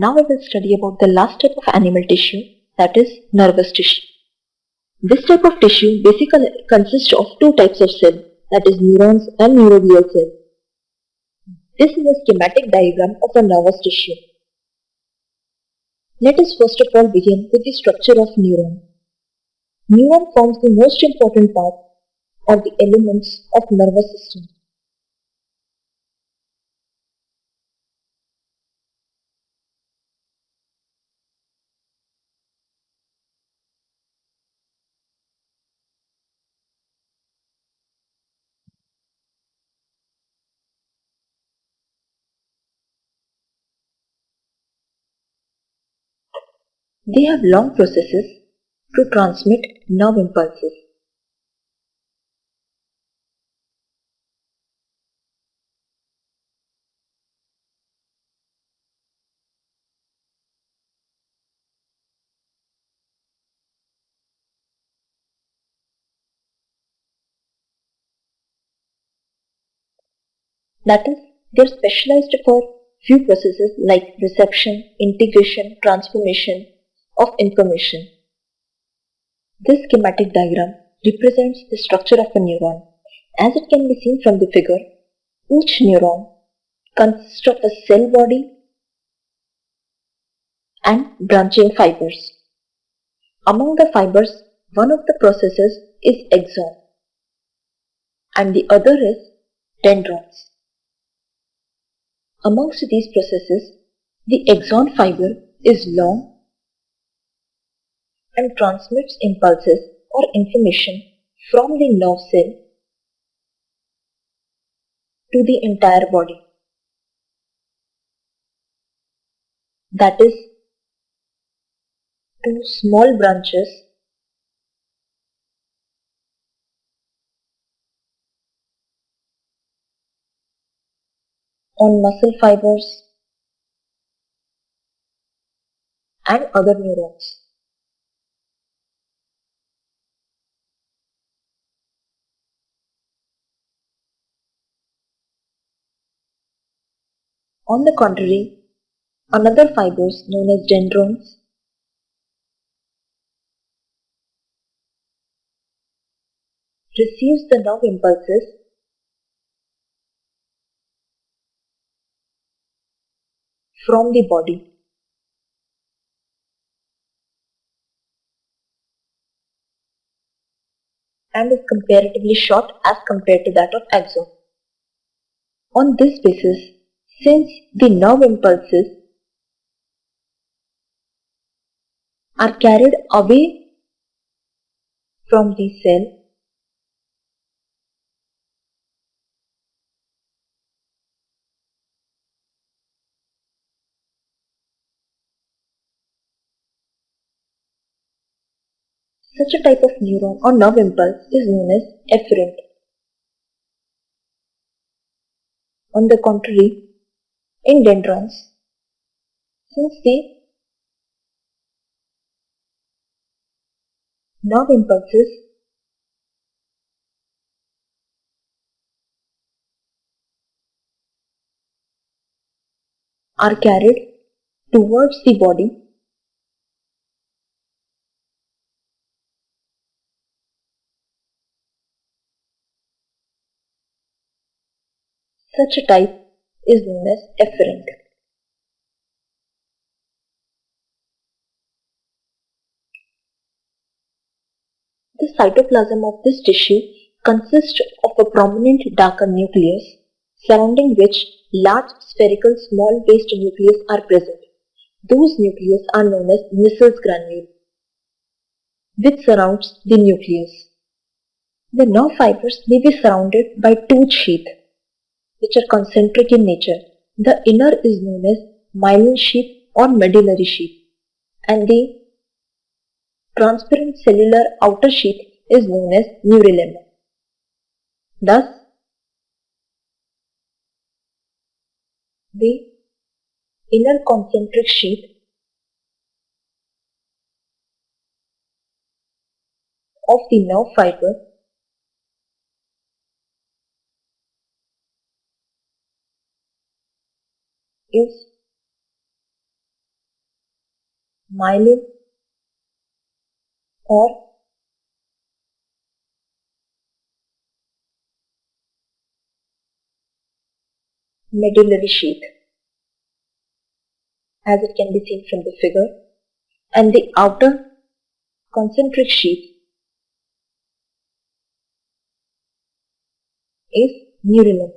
Now we will study about the last type of animal tissue, that is nervous tissue. This type of tissue basically consists of two types of cells, that is neurons and neuroglial cells. This is a schematic diagram of a nervous tissue. Let us first of all begin with the structure of neuron. Neuron forms the most important part or the elements of nervous system. They have long processes to transmit nerve impulses. That is, they are specialized for few processes like reception, integration, transformation of information. This schematic diagram represents the structure of a neuron. As it can be seen from the figure, each neuron consists of a cell body and branching fibers. Among the fibers, one of the processes is axon and the other is dendrons. Amongst these processes, the axon fiber is long and transmits impulses or information from the nerve cell to the entire body. That is, two small branches on muscle fibers and other neurons. On the contrary, another fibers known as dendrons receives the nerve impulses from the body and is comparatively short as compared to that of axon. On this basis, since the nerve impulses are carried away from the cell, such a type of neuron or nerve impulse is known as efferent. On the contrary, in dendrons, since the nerve impulses are carried towards the body, such a type is known as efferent. The cytoplasm of this tissue consists of a prominent darker nucleus, surrounding which large spherical small based nucleus are present. Those nucleus are known as Nissel's granule, which surrounds the nucleus. The nerve fibers may be surrounded by tooth sheath, which are concentric in nature. The inner is known as myelin sheath or medullary sheath, and the transparent cellular outer sheath is known as neurilemma. Thus, the inner concentric sheath of the nerve fiber is myelin, or medullary sheath, as it can be seen from the figure, and the outer concentric sheath is neurulum.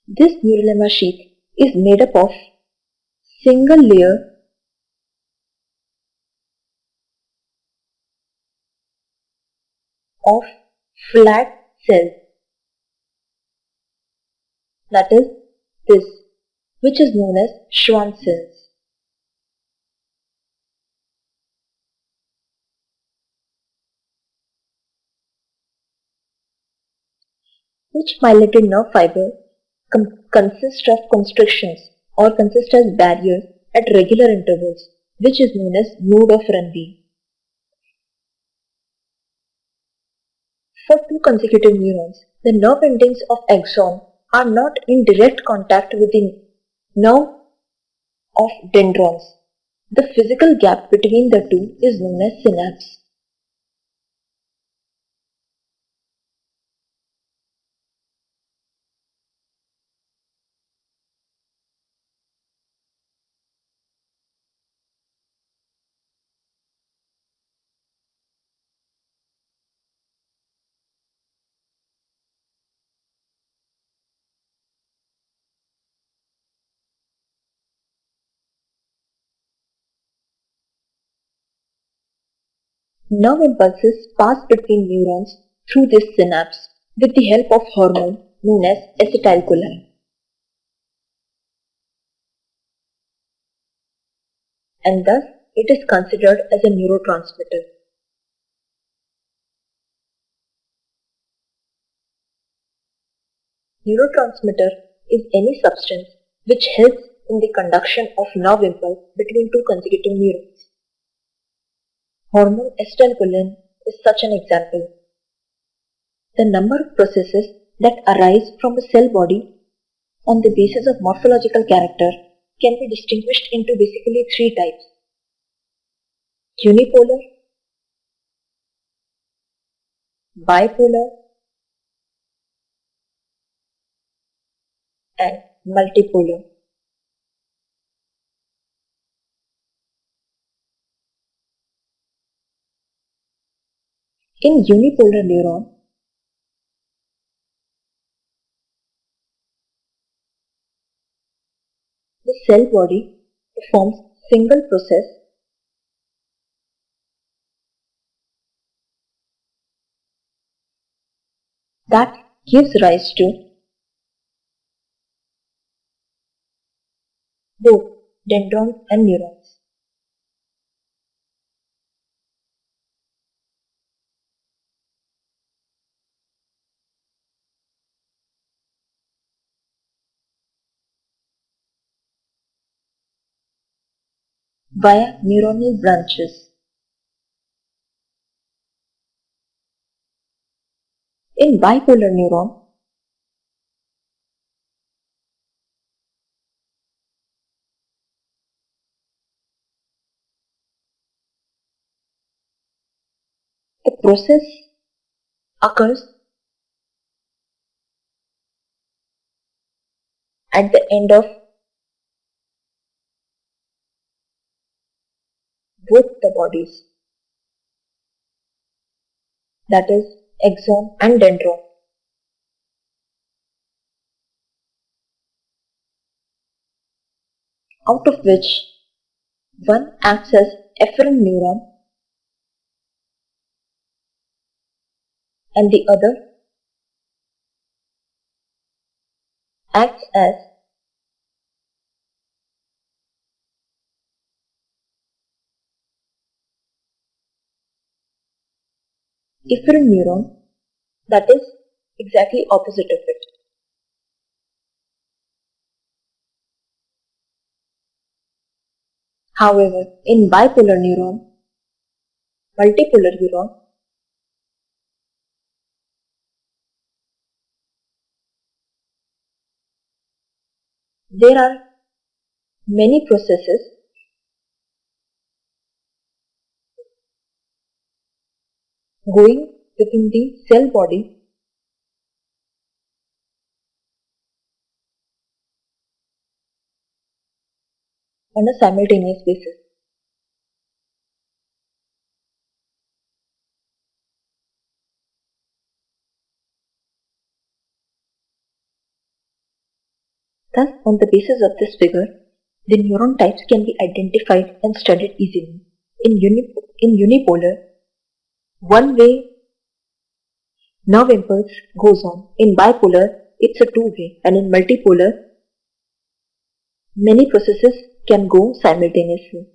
This neurulema sheath is made up of single layer of flat cells, that is this, which is known as Schwann cells. Each myelinated nerve fiber consists of constrictions or consists as barriers at regular intervals, which is known as node of Ranvier. For two consecutive neurons, the nerve endings of axon are not in direct contact with the nerve of dendrons. The physical gap between the two is known as synapse. Nerve impulses pass between neurons through this synapse with the help of hormone known as acetylcholine, and thus it is considered as a neurotransmitter. Neurotransmitter is any substance which helps in the conduction of nerve impulse between two consecutive neurons. Hormone acetylcholine is such an example. The number of processes that arise from a cell body on the basis of morphological character can be distinguished into basically three types: unipolar, bipolar, and multipolar. In unipolar neuron, the cell body performs single process that gives rise to both dendrons and neurons. Via neuronal branches. In bipolar neuron, the process occurs at the end of both the bodies, that is axon and dendron, out of which one acts as efferent neuron and the other acts as efferent neuron, that is exactly opposite of it. However, in bipolar neuron, multipolar neuron, There are many processes going within the cell body on a simultaneous basis. Thus, on the basis of this figure, the neuron types can be identified and studied easily. In unipolar, one way nerve impulse goes on. In bipolar, it's a two-way, and in multipolar, many processes can go simultaneously.